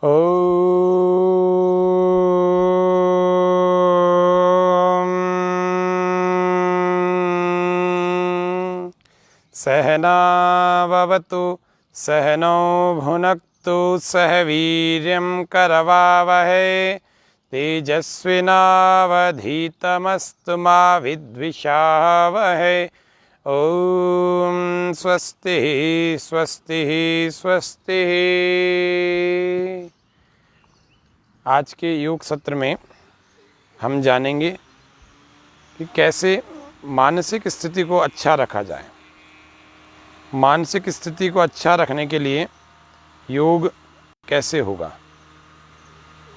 ॐ सहनाववतु सहनौ भुनक्तु सह वीर्यं करवावहै तेजस्विनावधीतमस्तु मा विद्विषावहै। ओम स्वस्ति स्वस्ति स्वस्ति। आज के योग सत्र में हम जानेंगे कि कैसे मानसिक स्थिति को अच्छा रखा जाए। मानसिक स्थिति को अच्छा रखने के लिए योग कैसे होगा,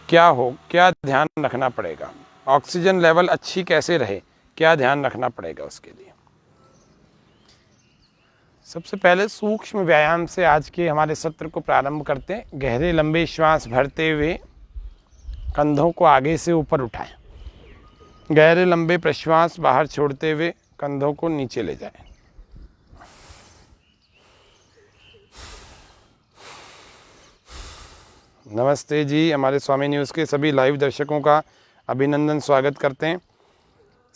क्या ध्यान रखना पड़ेगा, ऑक्सीजन लेवल अच्छी कैसे रहे, क्या ध्यान रखना पड़ेगा उसके लिए। सबसे पहले सूक्ष्म व्यायाम से आज के हमारे सत्र को प्रारंभ करते हैं। गहरे लंबे श्वास भरते हुए कंधों को आगे से ऊपर उठाएं। गहरे लंबे प्रश्वास बाहर छोड़ते हुए कंधों को नीचे ले जाएं। नमस्ते जी, हमारे स्वामी न्यूज़ के सभी लाइव दर्शकों का अभिनंदन स्वागत करते हैं।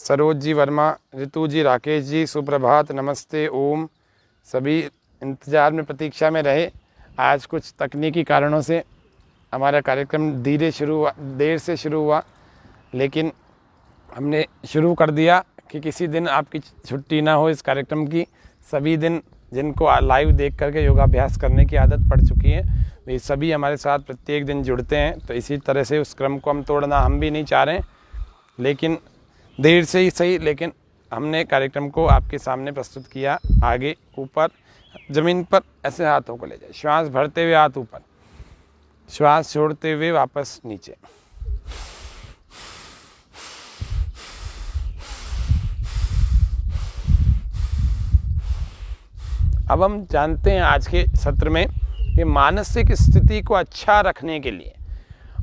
सरोज जी वर्मा, ऋतु जी, राकेश जी, सुप्रभात, नमस्ते, ओम। सभी इंतज़ार में, प्रतीक्षा में रहे। आज कुछ तकनीकी कारणों से हमारा कार्यक्रम देर से शुरू हुआ, लेकिन हमने शुरू कर दिया कि किसी दिन आपकी छुट्टी ना हो इस कार्यक्रम की। सभी दिन जिनको लाइव देख करके योगाभ्यास करने की आदत पड़ चुकी है, वे सभी हमारे साथ प्रत्येक दिन जुड़ते हैं। तो इसी तरह से उस क्रम को हम तोड़ना हम भी नहीं चाह रहे हैं, लेकिन देर से ही सही, लेकिन हमने कार्यक्रम को आपके सामने प्रस्तुत किया। आगे ऊपर ज़मीन पर ऐसे हाथों को ले जाए। श्वास भरते हुए हाथ ऊपर, श्वास छोड़ते हुए वापस नीचे। अब हम जानते हैं आज के सत्र में कि मानसिक स्थिति को अच्छा रखने के लिए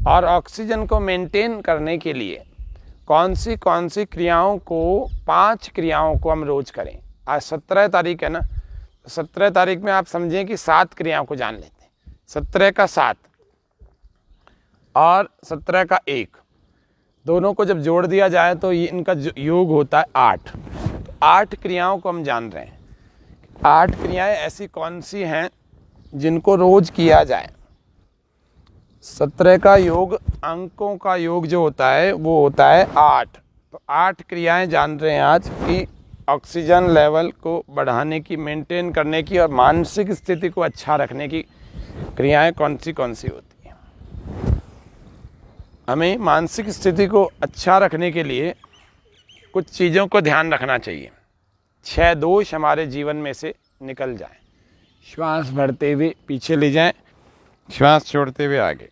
और ऑक्सीजन को मेंटेन करने के लिए कौन सी क्रियाओं को, 5 क्रियाओं को हम रोज करें। आज 17 तारीख है ना, 17 तारीख में आप समझें कि 7 क्रियाओं को जान लेते हैं। 17 का 7 और 17 का 1, दोनों को जब जोड़ दिया जाए तो ये इनका योग होता है 8। तो 8 क्रियाओं को हम जान रहे हैं। 8 क्रियाएं ऐसी कौन सी हैं जिनको रोज किया जाए। 17 का योग, अंकों का योग जो होता है वो होता है 8। तो 8 क्रियाएं जान रहे हैं आज कि ऑक्सीजन लेवल को बढ़ाने की, मेंटेन करने की और मानसिक स्थिति को अच्छा रखने की क्रियाएं कौन सी होती हैं। हमें मानसिक स्थिति को अच्छा रखने के लिए कुछ चीज़ों को ध्यान रखना चाहिए। 6 दोष हमारे जीवन में से निकल जाएं। श्वास भरते हुए पीछे ले जाएं, श्वास छोड़ते हुए आगे।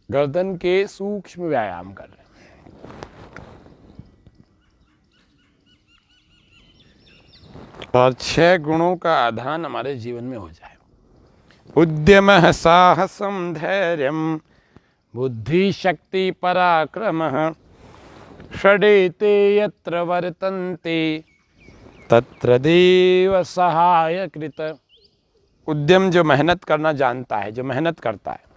गर्दन के सूक्ष्म व्यायाम कर रहे हैं। और 6 गुणों का आधान हमारे जीवन में हो जाए। उद्यमः साहसं धैर्यं बुद्धि शक्ति पराक्रमः षडेते यत्र वर्तन्ते तत्र देव सहाय कृत। उद्यम जो मेहनत करना जानता है, जो मेहनत करता है।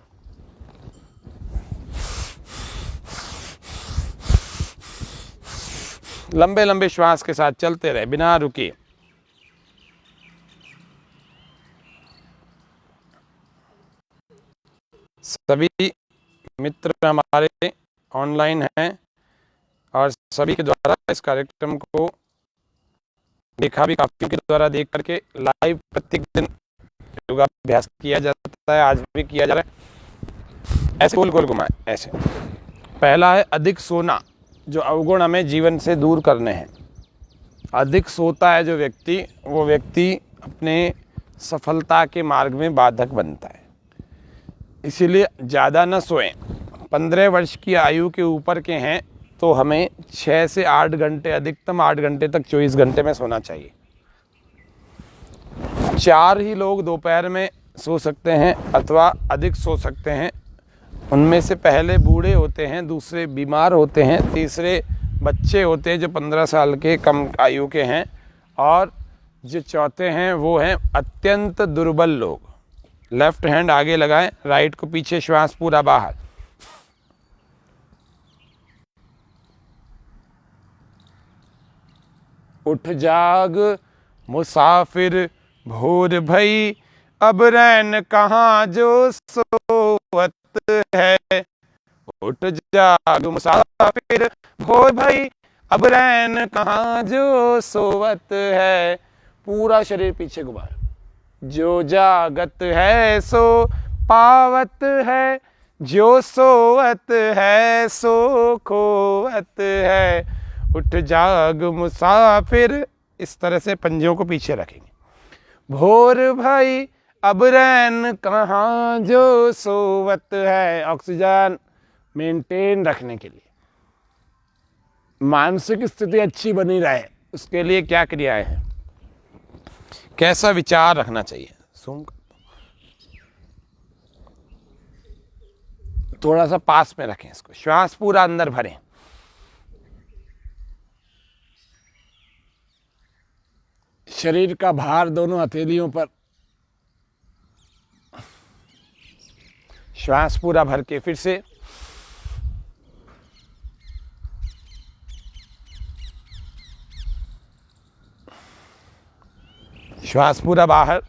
लंबे लंबे श्वास के साथ चलते रहे बिना रुके। सभी मित्र हमारे ऑनलाइन हैं और सभी के द्वारा इस कार्यक्रम को देखा भी, काफी के द्वारा देख करके लाइव प्रत्येक दिन योगाभ्यास किया जाता है। आज भी किया जा रहा है। ऐसे गोल गोल घुमाएं, ऐसे। पहला है अधिक सोना, जो अवगुण हमें जीवन से दूर करने हैं। अधिक सोता है जो व्यक्ति, वो व्यक्ति अपने सफलता के मार्ग में बाधक बनता है। इसीलिए ज़्यादा न सोएं। 15 वर्ष की आयु के ऊपर के हैं तो हमें 6 से 8 घंटे, अधिकतम 8 घंटे तक 24 घंटे में सोना चाहिए। 4 ही लोग दोपहर में सो सकते हैं अथवा अधिक सो सकते हैं। उनमें से पहले बूढ़े होते हैं, दूसरे बीमार होते हैं, तीसरे बच्चे होते हैं जो 15 साल के कम आयु के हैं, और जो चौथे हैं वो हैं अत्यंत दुर्बल लोग। लेफ्ट हैंड आगे लगाएं, राइट को पीछे, श्वास पूरा बाहर। उठ जाग मुसाफिर भोर भई, अब रैन कहाँ जो सोवत है। उठ जाग मुसाफिर भोर भई, अब रैन कहाँ जो सोवत है। पूरा शरीर पीछे घुमा। जो जागत है सो पावत है, जो सोवत है सो खोवत है। उठ जाग मुसाफिर, इस तरह से पंजों को पीछे रखेंगे। भोर भाई अब रैन कहाँ जो सोवत है। ऑक्सीजन मेंटेन रखने के लिए, मानसिक स्थिति अच्छी बनी रहे, उसके लिए क्या क्रियाएं हैं, कैसा विचार रखना चाहिए। सुन, थोड़ा सा पास में रखें इसको, श्वास पूरा अंदर भरें। शरीर का भार दोनों हथेलियों पर, श्वास पूरा भर के फिर से। श्वास पूरा बाहर।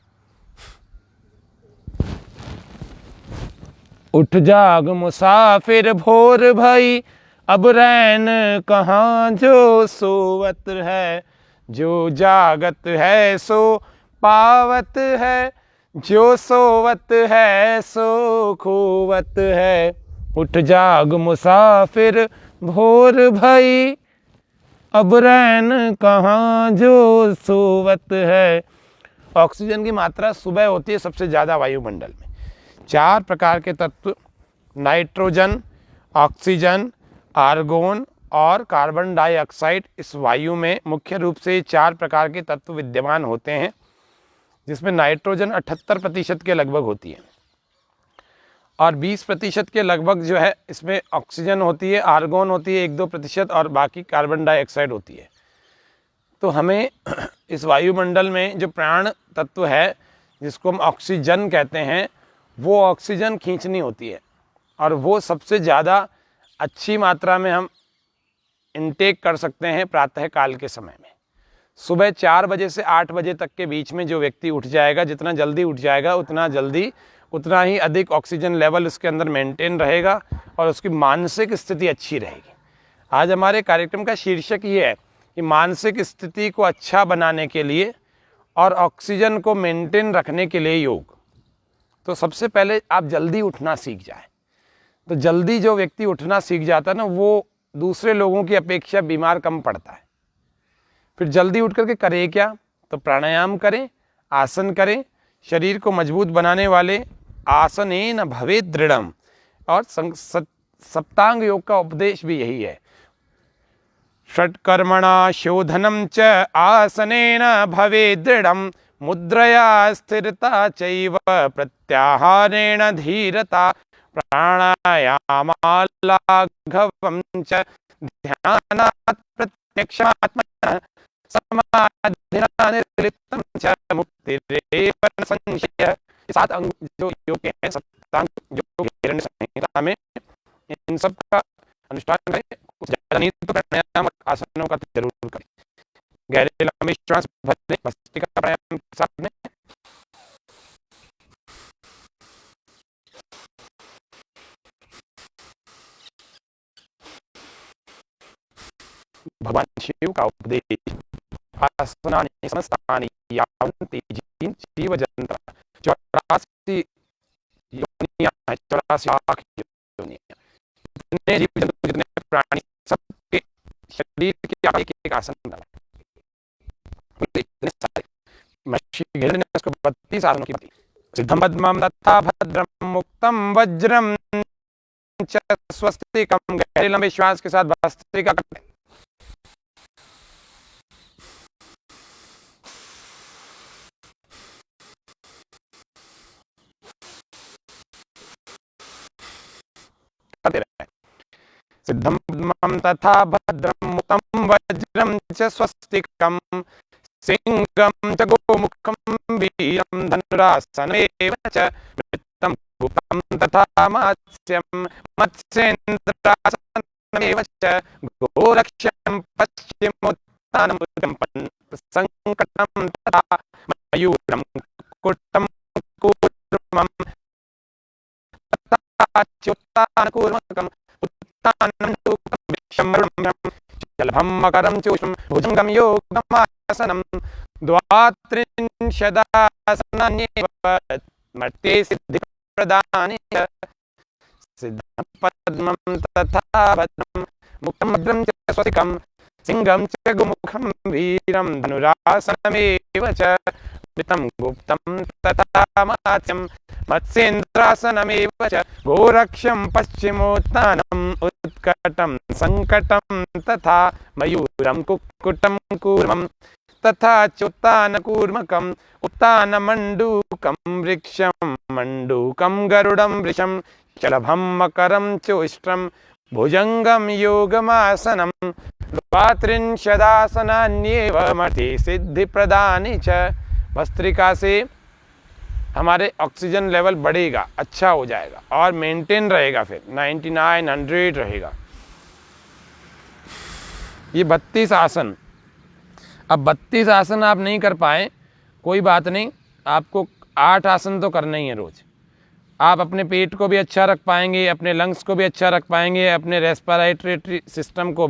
उठ जाग मुसाफिर भोर भई, अब रैन कहाँ जो सोवत है। जो जागत है सो पावत है, जो सोवत है सो खोवत है। उठ जाग मुसाफिर भोर भई, अब रैन कहाँ जो सोवत है। ऑक्सीजन की मात्रा सुबह होती है सबसे ज़्यादा वायुमंडल में। 4 प्रकार के तत्व, नाइट्रोजन, ऑक्सीजन, आर्गोन और कार्बन डाइऑक्साइड, इस वायु में मुख्य रूप से 4 प्रकार के तत्व विद्यमान होते हैं, जिसमें नाइट्रोजन 78% के लगभग होती है और 20% के लगभग जो है इसमें ऑक्सीजन होती है, आर्गोन होती है 1-2% और बाकी कार्बन डाइऑक्साइड होती है। तो हमें इस वायुमंडल में जो प्राण तत्व है, जिसको हम ऑक्सीजन कहते हैं, वो ऑक्सीजन खींचनी होती है और वो सबसे ज़्यादा अच्छी मात्रा में हम इनटेक कर सकते हैं प्रातः काल के समय में। सुबह 4 बजे से 8 बजे तक के बीच में जो व्यक्ति उठ जाएगा, जितना जल्दी उठ जाएगा उतना जल्दी, उतना ही अधिक ऑक्सीजन लेवल उसके अंदर मेंटेन रहेगा और उसकी मानसिक स्थिति अच्छी रहेगी। आज हमारे कार्यक्रम का शीर्षक ये है कि मानसिक स्थिति को अच्छा बनाने के लिए और ऑक्सीजन को मेंटेन रखने के लिए योग। तो सबसे पहले आप जल्दी उठना सीख जाए। तो जल्दी जो व्यक्ति उठना सीख जाता है ना, वो दूसरे लोगों की अपेक्षा बीमार कम पड़ता है। फिर जल्दी उठ करके करे क्या, तो प्राणायाम करें, आसन करें। शरीर को मजबूत बनाने वाले आसनेन भवेत् दृढ़म, और सप्तांग योग का उपदेश भी यही है। षट्कर्मणा शोधनं च आसनेन भवेत् दृढ़ं, मुद्रया स्थिरता चैव प्रत्याहारेण धीरता, प्राणायामालाघवं च ध्यानात् प्रत्यक्षात्मनः, समाधिना निर्लिप्तं च मुक्तिरेव न संशयः। 7 अंग जो योग के हैं, सप्तांग योग हिरण्य संहिता में, इन सब का अनुष्ठान करें। कुछ ज़्यादा नहीं तो प्राणायाम आसनों का जरूर करें। गहरे लंबे श्वास भरने, भस्त्रिका प्राणायाम के साथ में भगवान शिव का उपदेश, आसनानि समस्तानि यावन्ति जीवजन्तः, 84 योनियां हैं, 84 लाख योनियां। जितने जीव जंतु, जितने प्राणी, सबके शरीर के एक एक आसन बनाए, इतने सारे। महर्षि गजेंद्र ने उसको 32 आसनों की बात की। सिद्धं पद्मं तथा भद्रं मुक्तं वज्रं च स्वस्तिकं। गहरे लंबे श्वास के साथ भस्त्रिका करते हैं। सिद्धं पद्मं तथा भद्रं मुक्तं वज्रं च स्वस्तिकं, सिंहं च गोमुखं वीरं धनुरासनमेव च वृत्तं गुप्तं तथा मात्स्यं मत्स्येन्द्रासनमेव च गोरक्ष्यं पश्चिमोत्तानं संकटं तथा मयूरं कुटं कूर्मं तथाच्युत्तानकूर्मकम् उत्तानं जलभं मकरं चूषं भुजंगं योगमासनं द्वात्रिंशदासनान्येव मर्त्ये सिद्धिप्रदाने सिद्धं पद्मं तथा भद्रं मुक्तं भद्रं च स्वस्तिकं सिंहं च गोमुखं वीरं धनुरासनमेव च वृत्तं गुप्तं तथा मात्स्यं मत्स्येन्द्रासनमेव च गोरक्ष्यं पश्चिमोत्तानम् उत्कटं संकटं तथा मयूरं कुक्कुटं कूर्मं तथा चोत्तानकूर्मकम् उत्तानमण्डूकं वृक्षं मण्डूकं गरुडं वृषं शलभं मकरं चोष्ट्रं भुजंगम योगमासनं द्वात्रिंशदासनान्येव मति सिद्धि प्रदानि च। भस्त्रिका से हमारे ऑक्सीजन लेवल बढ़ेगा, अच्छा हो जाएगा और मेंटेन रहेगा, फिर 99-100 रहेगा। ये 32 आसन। अब 32 आसन आप नहीं कर पाए कोई बात नहीं, आपको 8 आसन तो करना ही है रोज। आप अपने पेट को भी अच्छा रख पाएंगे, अपने लंग्स को भी अच्छा रख पाएंगे, अपने रेस्पिरेटरी सिस्टम को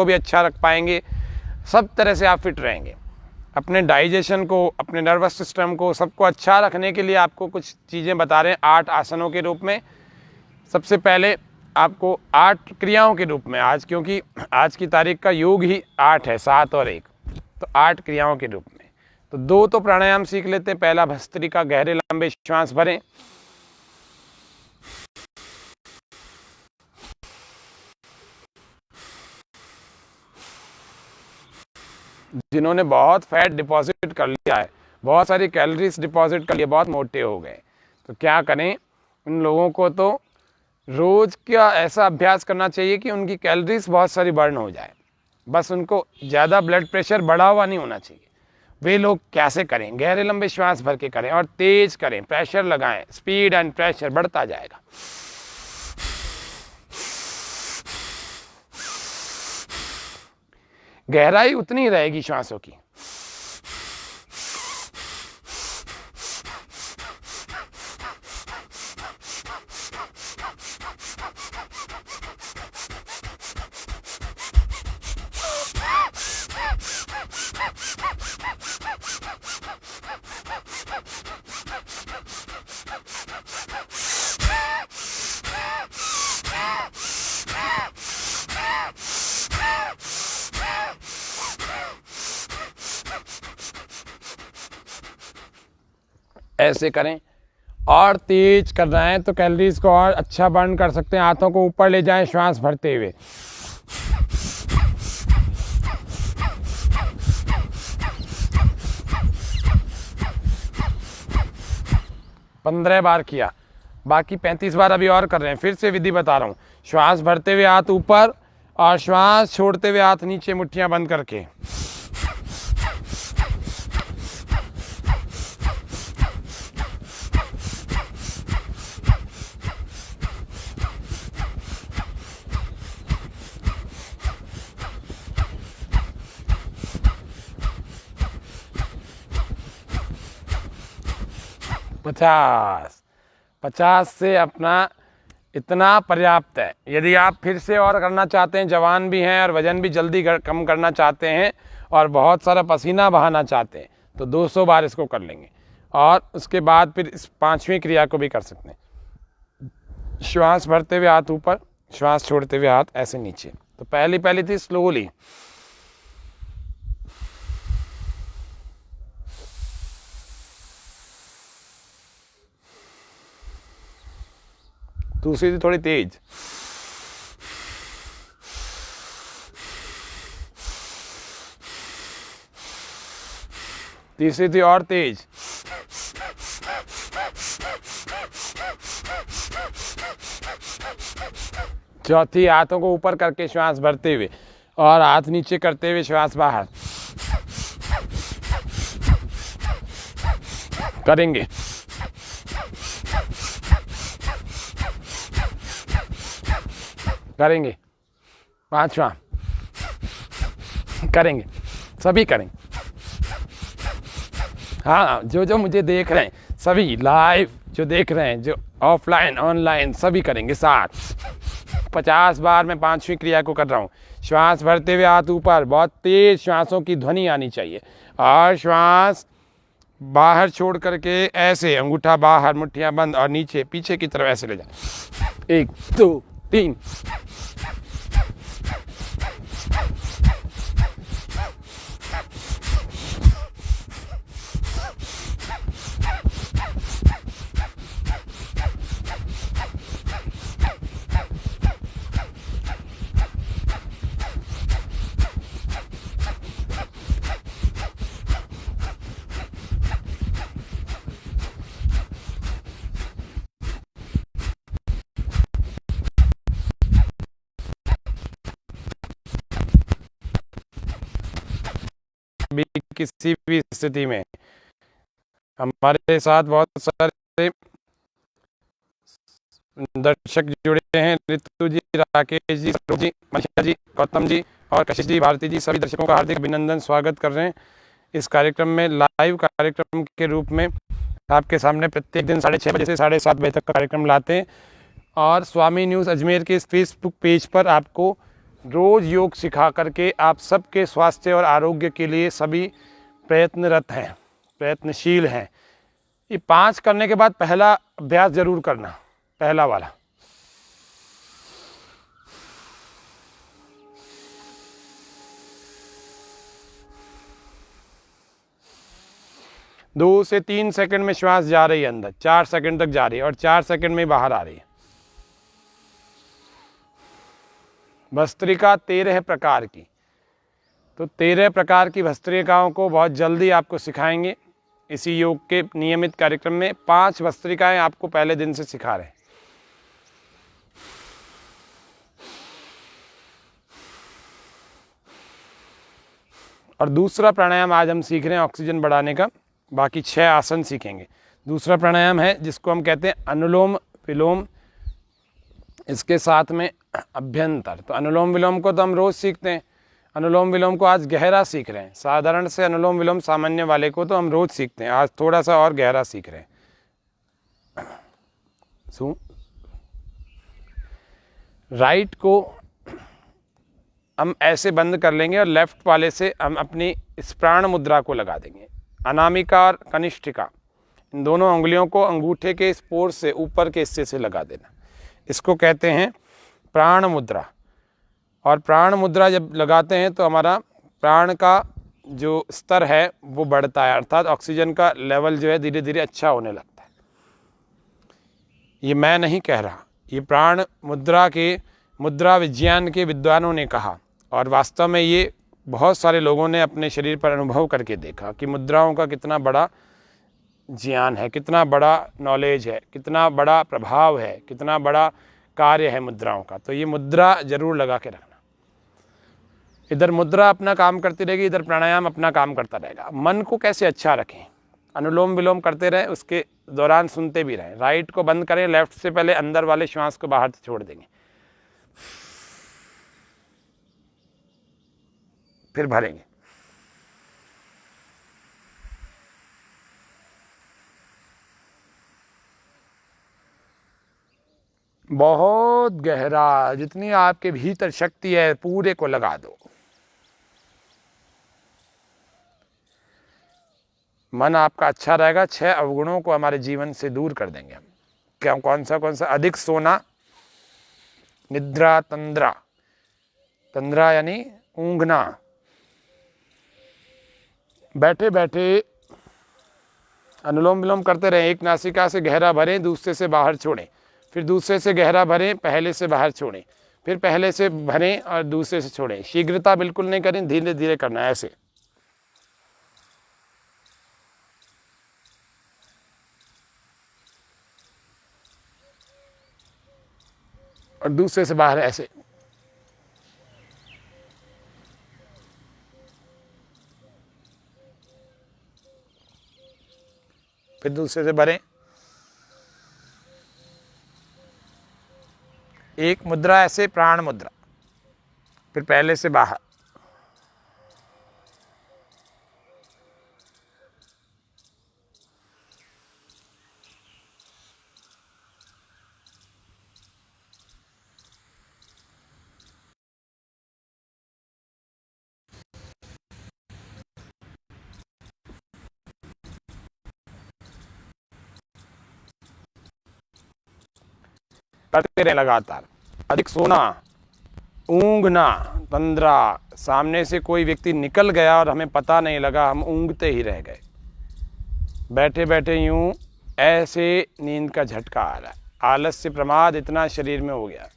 भी अच्छा रख पाएंगे। सब तरह से आप फिट रहेंगे। अपने डाइजेशन को, अपने नर्वस सिस्टम को, सबको अच्छा रखने के लिए आपको कुछ चीज़ें बता रहे हैं 8 आसनों के रूप में। सबसे पहले आपको 8 क्रियाओं के रूप में, आज क्योंकि आज की तारीख का योग ही 8 है, 7 और 1, तो 8 क्रियाओं के रूप में। तो 2 तो प्राणायाम सीख लेते हैं। पहला भस्त्रिका, गहरे लंबे श्वास भरें, जिन्होंने बहुत फैट डिपॉजिट कर लिया है, बहुत सारी कैलोरीज डिपॉजिट कर लिए, बहुत मोटे हो गए, तो क्या करें, उन लोगों को तो रोज का ऐसा अभ्यास करना चाहिए कि उनकी कैलोरीज बहुत सारी बर्न हो जाए। बस उनको ज़्यादा ब्लड प्रेशर बढ़ा हुआ नहीं होना चाहिए। वे लोग कैसे करें? गहरे लंबे श्वास भर के करें और तेज करें, प्रेशर लगाएं, स्पीड एंड प्रेशर बढ़ता जाएगा। गहराई उतनी रहेगी श्वासों की। ऐसे करें और तेज करना है तो कैलोरीज को और अच्छा बर्न कर सकते हैं। हाथों को ऊपर ले जाएं श्वास भरते हुए। पंद्रह बार किया, बाकी 35 बार अभी और कर रहे हैं। फिर से विधि बता रहा हूँ। श्वास भरते हुए हाथ ऊपर और श्वास छोड़ते हुए हाथ नीचे, मुट्ठियां बंद करके। पचास से अपना इतना पर्याप्त है। यदि आप फिर से और करना चाहते हैं, जवान भी हैं और वजन भी जल्दी कम करना चाहते हैं और बहुत सारा पसीना बहाना चाहते हैं, तो 200 बार इसको कर लेंगे। और उसके बाद फिर इस 5वीं क्रिया को भी कर सकते हैं। श्वास भरते हुए हाथ ऊपर, श्वास छोड़ते हुए हाथ ऐसे नीचे। तो पहली थी स्लोली, दूसरी थी थोड़ी तेज, तीसरी थी और तेज, चौथी हाथों को ऊपर करके श्वास भरते हुए और हाथ नीचे करते हुए श्वास बाहर। करेंगे। करेंगे। 5वां करेंगे, सभी करेंगे। हाँ, जो जो मुझे देख रहे हैं सभी लाइव, जो देख रहे हैं, जो ऑफलाइन ऑनलाइन, सभी करेंगे साथ। 50 बार मैं 5वीं क्रिया को कर रहा हूँ। श्वास भरते हुए हाथ ऊपर, बहुत तेज श्वासों की ध्वनि आनी चाहिए। और श्वास बाहर छोड़ करके ऐसे, अंगूठा बाहर, मुट्ठियां बंद, और नीचे पीछे की तरफ ऐसे ले जाए। 1 2 3। भी किसी भी स्थिति में हमारे साथ बहुत सारे दर्शक जुड़े हैं। ऋतु जी, राकेश जी, सरोज जी, मनीषा जी, गौतम जी और कशिश जी, भारती जी, सभी दर्शकों का हार्दिक अभिनंदन, स्वागत कर रहे हैं इस कार्यक्रम में। लाइव कार्यक्रम के रूप में आपके सामने प्रत्येक दिन 6:30 बजे से 7:30 बजे तक का कार्यक्रम लाते हैं। और स्वामी न्यूज़ अजमेर के इस फेसबुक पेज पर आपको रोज़ योग सिखा करके आप सबके स्वास्थ्य और आरोग्य के लिए सभी प्रयत्नरत हैं, प्रयत्नशील हैं। ये 5 करने के बाद पहला अभ्यास जरूर करना, पहला वाला। दो से 3 सेकंड में श्वास जा रही है अंदर, 4 सेकंड तक जा रही है और 4 सेकंड में बाहर आ रही है। भस्त्रिका 13 प्रकार की, तो 13 प्रकार की भस्त्रिकाओं को बहुत जल्दी आपको सिखाएंगे इसी योग के नियमित कार्यक्रम में। 5 भस्त्रिकाएं आपको पहले दिन से सिखा रहे हैं। और दूसरा प्राणायाम आज हम सीख रहे हैं ऑक्सीजन बढ़ाने का, बाकी 6 आसन सीखेंगे। दूसरा प्राणायाम है जिसको हम कहते हैं अनुलोम विलोम, इसके साथ में अभ्यंतर। तो अनुलोम विलोम को तो हम रोज सीखते हैं, अनुलोम विलोम को आज गहरा सीख रहे हैं। साधारण से अनुलोम विलोम सामान्य वाले को तो हम रोज सीखते हैं, आज थोड़ा सा और गहरा सीख रहे हैं। राइट को हम ऐसे बंद कर लेंगे और लेफ्ट वाले से हम अपनी इस प्राण मुद्रा को लगा देंगे। अनामिका और कनिष्ठिका, इन दोनों उंगलियों को अंगूठे के स्पोर से ऊपर के हिस्से से लगा देना। इसको कहते हैं प्राण मुद्रा। और प्राण मुद्रा जब लगाते हैं तो हमारा प्राण का जो स्तर है वो बढ़ता है, अर्थात ऑक्सीजन का लेवल जो है धीरे धीरे अच्छा होने लगता है। ये मैं नहीं कह रहा, ये प्राण मुद्रा के मुद्रा विज्ञान के विद्वानों ने कहा। और वास्तव में ये बहुत सारे लोगों ने अपने शरीर पर अनुभव करके देखा कि मुद्राओं का कितना बड़ा ज्ञान है, कितना बड़ा नॉलेज है, कितना बड़ा प्रभाव है, कितना बड़ा कार्य है मुद्राओं का। तो ये मुद्रा जरूर लगा के रखना। इधर मुद्रा अपना काम करती रहेगी, इधर प्राणायाम अपना काम करता रहेगा। मन को कैसे अच्छा रखें, अनुलोम विलोम करते रहें, उसके दौरान सुनते भी रहें। राइट को बंद करें, लेफ्ट से पहले अंदर वाले श्वास को बाहर छोड़ देंगे, फिर भरेंगे। बहुत गहरा, जितनी आपके भीतर शक्ति है पूरे को लगा दो। मन आपका अच्छा रहेगा, 6 अवगुणों को हमारे जीवन से दूर कर देंगे हम। क्या कौन सा अधिक सोना, निद्रा, तंद्रा, तंद्रा यानी ऊंघना, बैठे बैठे अनुलोम विलोम करते रहें। एक नासिका से गहरा भरें, दूसरे से बाहर छोड़ें, फिर दूसरे से गहरा भरें, पहले से बाहर छोड़ें, फिर पहले से भरें और दूसरे से छोड़ें। शीघ्रता बिल्कुल नहीं करें, धीरे धीरे करना है ऐसे। और दूसरे से बाहर ऐसे। फिर दूसरे से भरें। एक मुद्रा ऐसे प्राण मुद्रा, फिर पहले से बाहर। करते रहे लगातार। अधिक सोना, ऊँघना, तंद्रा, सामने से कोई व्यक्ति निकल गया और हमें पता नहीं लगा, हम ऊँघते ही रह गए। बैठे बैठे यूं ऐसे नींद का झटका आ रहा है, आलस्य प्रमाद इतना शरीर में हो गया।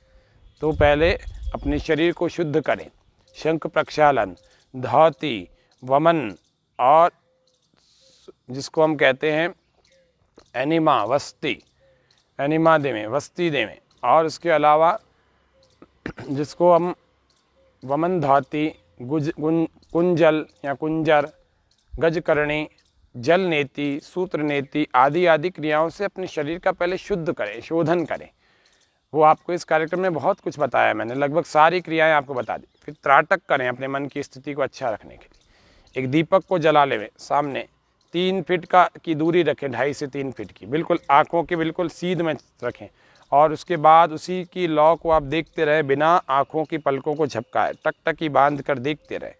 तो पहले अपने शरीर को शुद्ध करें। शंख प्रक्षालन, धौती, वमन और जिसको हम कहते हैं एनिमा, वस्ती, एनिमा देवें, वस्ती देवें। और उसके अलावा जिसको हम वमन धाती, कुंजल या कुंजर, गजकरणी, जल नेति, सूत्र नेति आदि आदि क्रियाओं से अपने शरीर का पहले शुद्ध करें, शोधन करें। वो आपको इस कार्यक्रम में बहुत कुछ बताया मैंने, लगभग सारी क्रियाएं आपको बता दी। फिर त्राटक करें अपने मन की स्थिति को अच्छा रखने के लिए। एक दीपक को जला लें, सामने 3 फीट की दूरी रखें, 2.5 से 3 फीट की, बिल्कुल आँखों के बिल्कुल सीध में रखें। और उसके बाद उसी की लौ को आप देखते रहे, बिना आँखों की पलकों को झपकाए, टकटकी बांध कर देखते रहे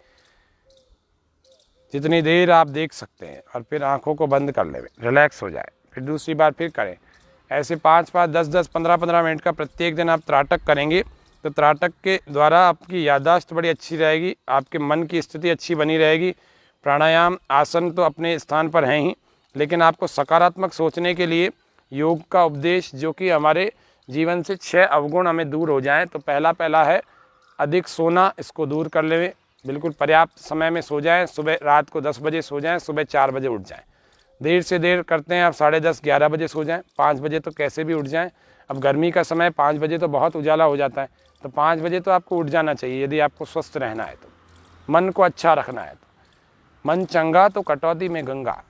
जितनी देर आप देख सकते हैं। और फिर आँखों को बंद कर ले, रिलैक्स हो जाए। फिर दूसरी बार फिर करें ऐसे 5-5, 10-10, 15-15 मिनट का प्रत्येक दिन आप त्राटक करेंगे तो त्राटक के द्वारा आपकी याददाश्त बड़ी अच्छी रहेगी, आपके मन की स्थिति अच्छी बनी रहेगी। प्राणायाम आसन तो अपने स्थान पर हैं ही, लेकिन आपको सकारात्मक सोचने के लिए योग का उपदेश, जो कि हमारे जीवन से 6 अवगुण हमें दूर हो जाएं, तो पहला है अधिक सोना, इसको दूर कर लें। बिल्कुल पर्याप्त समय में सो जाएं, सुबह रात को 10 बजे सो जाएं, सुबह 4 बजे उठ जाएं। देर से देर करते हैं आप 10:30, 11 बजे सो जाएं, 5 बजे तो कैसे भी उठ जाएं। अब गर्मी का समय 5 बजे तो बहुत उजाला हो जाता है, तो 5 बजे तो आपको उठ जाना चाहिए यदि आपको स्वस्थ रहना है, तो मन को अच्छा रखना है। तो मन चंगा तो कटौती में गंगा।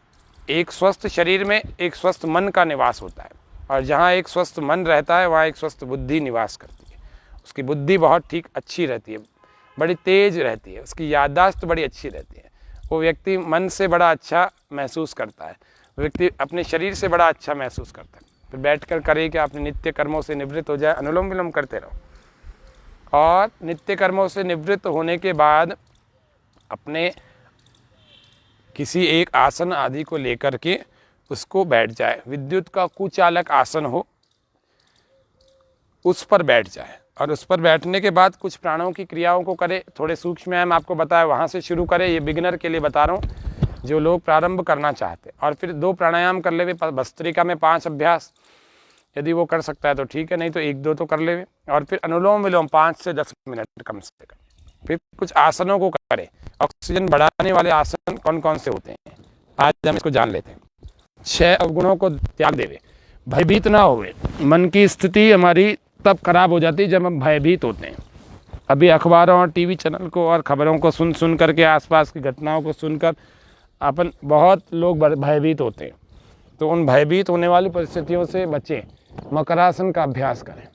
एक स्वस्थ शरीर में एक स्वस्थ मन का निवास होता है, और जहाँ एक स्वस्थ मन रहता है वहाँ एक स्वस्थ बुद्धि निवास करती है। उसकी बुद्धि बहुत ठीक अच्छी रहती है, बड़ी तेज रहती है, उसकी याददाश्त बड़ी अच्छी रहती है। वो व्यक्ति मन से बड़ा अच्छा महसूस करता है, व्यक्ति अपने शरीर से बड़ा अच्छा महसूस करता है। फिर बैठकर करे कि अपने नित्य कर्मों से निवृत्त हो जाए, अनुलोम विलोम करते रहो। और नित्य कर्मों से निवृत्त होने के बाद अपने किसी एक आसन आदि को लेकर के उसको बैठ जाए। विद्युत का कुचालक आसन हो, उस पर बैठ जाए। और उस पर बैठने के बाद कुछ प्राणों की क्रियाओं को करे। थोड़े सूक्ष्म व्यायाम आपको बताया, वहाँ से शुरू करें। ये बिगिनर के लिए बता रहा हूँ, जो लोग प्रारंभ करना चाहते हैं। और फिर 2 प्राणायाम कर ले, भस्त्रिका में 5 अभ्यास, यदि वो कर सकता है तो ठीक है, नहीं तो 1-2 तो कर ले। और फिर अनुलोम विलोम 5 से 10 मिनट कम से कम। फिर कुछ आसनों को करें। ऑक्सीजन बढ़ाने वाले आसन कौन कौन से होते हैं, आज हम इसको जान लेते हैं। 6 अवगुणों को त्याग देवे, भयभीत ना होवे। मन की स्थिति हमारी तब खराब हो जाती है जब हम भयभीत होते हैं। अभी अखबारों और टीवी चैनल को और खबरों को सुन करके, आसपास की घटनाओं को सुनकर अपन बहुत लोग भयभीत होते हैं। तो उन भयभीत होने वाली परिस्थितियों से बचें। मकरासन का अभ्यास करें।